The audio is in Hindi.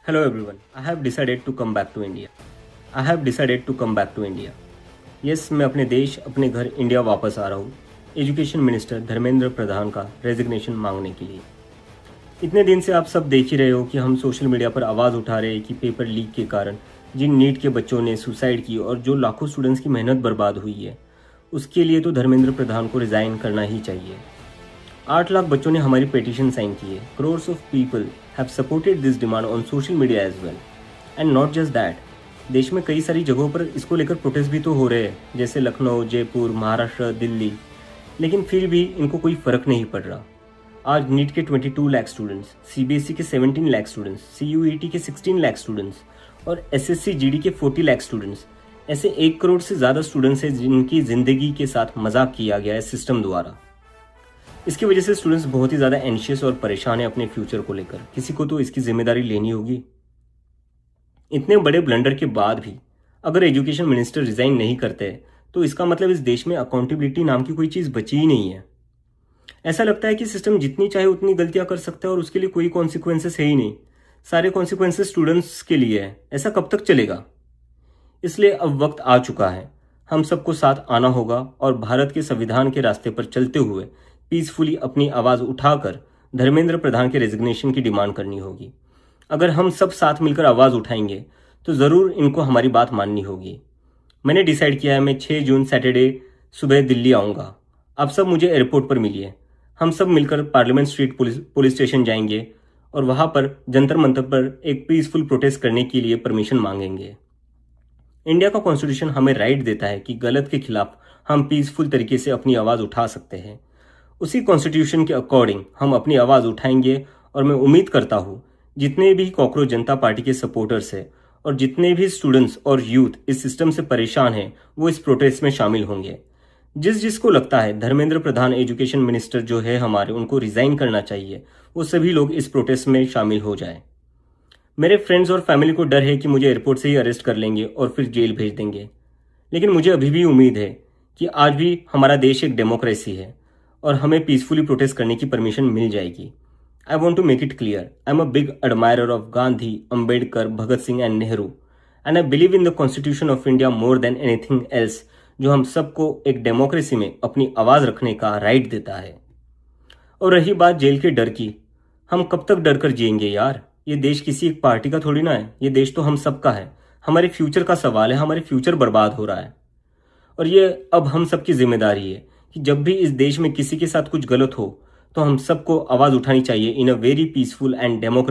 Hello everyone. I have decided to come back to India. I have decided to come back to India. Yes, मैं अपने देश, अपने घर इंडिया वापस आ रहा हूँ एजुकेशन मिनिस्टर धर्मेंद्र प्रधान का रेजिग्नेशन मांगने के लिए। इतने दिन से आप सब देख ही रहे हो कि हम सोशल मीडिया पर आवाज़ उठा रहे हैं कि पेपर लीक के कारण जिन नीट के बच्चों ने सुसाइड की और जो लाखों स्टूडेंट्स की मेहनत बर्बाद हुई है, उसके लिए तो धर्मेंद्र प्रधान को रिज़ाइन करना ही चाहिए। 8 लाख बच्चों ने हमारी पिटीशन साइन की है। Crores of people have supported this demand on social media as well and not just that, देश में कई सारी जगहों पर इसको लेकर प्रोटेस्ट भी तो हो रहे हैं, जैसे लखनऊ, जयपुर, महाराष्ट्र, दिल्ली, लेकिन फिर भी इनको कोई फ़र्क नहीं पड़ रहा। आज नीट के 22 लाख स्टूडेंट्स, सीबीएसई के 17 लाख स्टूडेंट्स, सीयूईटी के 16 लाख स्टूडेंट्स और एसएससी जीडी के 40 लाख स्टूडेंट्स, ऐसे 1 करोड़ से ज़्यादा स्टूडेंट्स हैं जिनकी ज़िंदगी के साथ मजाक किया गया है सिस्टम द्वारा। इसकी वजह से स्टूडेंट्स बहुत ही ज़्यादा एंशियस और परेशान है अपने फ्यूचर को लेकर। किसी को तो इसकी जिम्मेदारी लेनी होगी। इतने बड़े ब्लंडर के बाद भी अगर एजुकेशन मिनिस्टर रिजाइन नहीं करते तो इसका मतलब इस देश में अकाउंटेबिलिटी नाम की कोई चीज़ बची ही नहीं है। ऐसा लगता है कि सिस्टम जितनी चाहे उतनी गलतियां कर सकता है और उसके लिए कोई कॉन्सिक्वेंसेस है ही नहीं। सारे कॉन्सिक्वेंसेस स्टूडेंट्स के लिए है। ऐसा कब तक चलेगा? इसलिए अब वक्त आ चुका है, हम सबको साथ आना होगा और भारत के संविधान के रास्ते पर चलते हुए पीसफुली अपनी आवाज़ उठाकर धर्मेंद्र प्रधान के रेजिग्नेशन की डिमांड करनी होगी। अगर हम सब साथ मिलकर आवाज़ उठाएंगे तो ज़रूर इनको हमारी बात माननी होगी। मैंने डिसाइड किया है, मैं 6 जून सैटरडे सुबह दिल्ली आऊँगा। आप सब मुझे एयरपोर्ट पर मिलिए। हम सब मिलकर पार्लियामेंट स्ट्रीट पुलिस स्टेशन जाएंगे और वहाँ पर जंतर मंतर पर एक पीसफुल प्रोटेस्ट करने के लिए परमिशन मांगेंगे। इंडिया का कॉन्स्टिट्यूशन हमें राइट देता है कि गलत के खिलाफ हम पीसफुल तरीके से अपनी आवाज़ उठा सकते हैं। उसी कॉन्स्टिट्यूशन के अकॉर्डिंग हम अपनी आवाज़ उठाएंगे और मैं उम्मीद करता हूँ जितने भी कॉकरोच जनता पार्टी के सपोर्टर्स हैं और जितने भी स्टूडेंट्स और यूथ इस सिस्टम से परेशान हैं वो इस प्रोटेस्ट में शामिल होंगे। जिसको लगता है धर्मेंद्र प्रधान एजुकेशन मिनिस्टर जो है हमारे, उनको रिज़ाइन करना चाहिए, वो सभी लोग इस प्रोटेस्ट में शामिल हो जाएं। मेरे फ्रेंड्स और फैमिली को डर है कि मुझे एयरपोर्ट से ही अरेस्ट कर लेंगे और फिर जेल भेज देंगे, लेकिन मुझे अभी भी उम्मीद है कि आज भी हमारा देश एक डेमोक्रेसी है और हमें पीसफुली प्रोटेस्ट करने की परमिशन मिल जाएगी। I want to make it clear, I am a big admirer of Gandhi, Ambedkar, Bhagat Singh and Nehru and I believe in the Constitution of India more than anything else, जो हम सबको एक डेमोक्रेसी में अपनी आवाज़ रखने का राइट देता है। और रही बात जेल के डर की, हम कब तक डर कर जिएंगे यार? ये देश किसी एक पार्टी का थोड़ी ना है, ये देश तो हम सबका है। हमारे फ्यूचर का सवाल है, हमारे फ्यूचर बर्बाद हो रहा है और ये अब हम सबकी जिम्मेदारी है कि जब भी इस देश में किसी के साथ कुछ गलत हो तो हम सबको आवाज़ उठानी चाहिए in a very peaceful and democratic